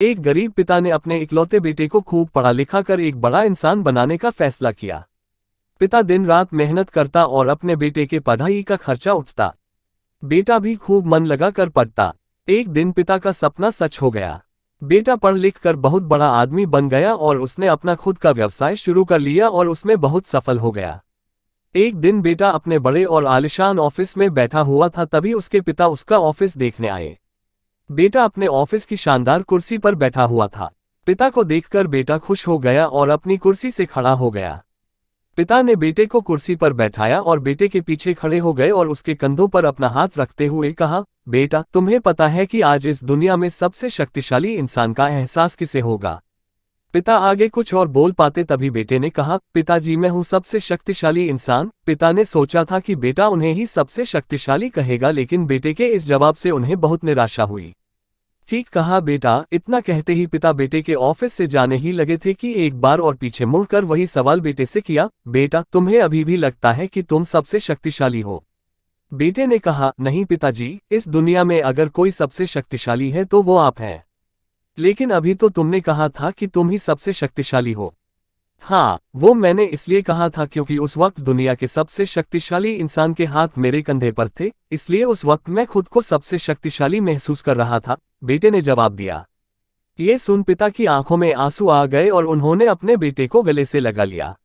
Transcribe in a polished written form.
एक गरीब पिता ने अपने इकलौते बेटे को खूब पढ़ा लिखा कर एक बड़ा इंसान बनाने का फैसला किया। पिता दिन रात मेहनत करता और अपने बेटे के पढ़ाई का खर्चा उठता। बेटा भी खूब मन लगा कर पढ़ता। एक दिन पिता का सपना सच हो गया। बेटा पढ़ लिख कर बहुत बड़ा आदमी बन गया और उसने अपना खुद का व्यवसाय शुरू कर लिया और उसमें बहुत सफल हो गया। एक दिन बेटा अपने बड़े और आलीशान ऑफिस में बैठा हुआ था, तभी उसके पिता उसका ऑफिस देखने आए। बेटा अपने ऑफिस की शानदार कुर्सी पर बैठा हुआ था। पिता को देखकर बेटा खुश हो गया और अपनी कुर्सी से खड़ा हो गया। पिता ने बेटे को कुर्सी पर बैठाया और बेटे के पीछे खड़े हो गए और उसके कंधों पर अपना हाथ रखते हुए कहा, बेटा, तुम्हें पता है कि आज इस दुनिया में सबसे शक्तिशाली इंसान का एहसास किसे होगा? पिता आगे कुछ और बोल पाते तभी बेटे ने कहा, पिताजी, मैं हूं सबसे शक्तिशाली इंसान। पिता ने सोचा था कि बेटा उन्हें ही सबसे शक्तिशाली कहेगा, लेकिन बेटे के इस जवाब से उन्हें बहुत निराशा हुई। ठीक कहा बेटा। इतना कहते ही पिता बेटे के ऑफिस से जाने ही लगे थे कि एक बार और पीछे मुड़कर वही सवाल बेटे से किया, बेटा, तुम्हें अभी भी लगता है कि तुम सबसे शक्तिशाली हो? बेटे ने कहा, नहीं पिताजी, इस दुनिया में अगर कोई सबसे शक्तिशाली है तो वो आप हैं। लेकिन अभी तो तुमने कहा था कि तुम ही सबसे शक्तिशाली हो। हाँ, वो मैंने इसलिए कहा था क्योंकि उस वक्त दुनिया के सबसे शक्तिशाली इंसान के हाथ मेरे कंधे पर थे, इसलिए उस वक्त मैं खुद को सबसे शक्तिशाली महसूस कर रहा था, बेटे ने जवाब दिया। ये सुन पिता की आंखों में आंसू आ गए और उन्होंने अपने बेटे को गले से लगा लिया।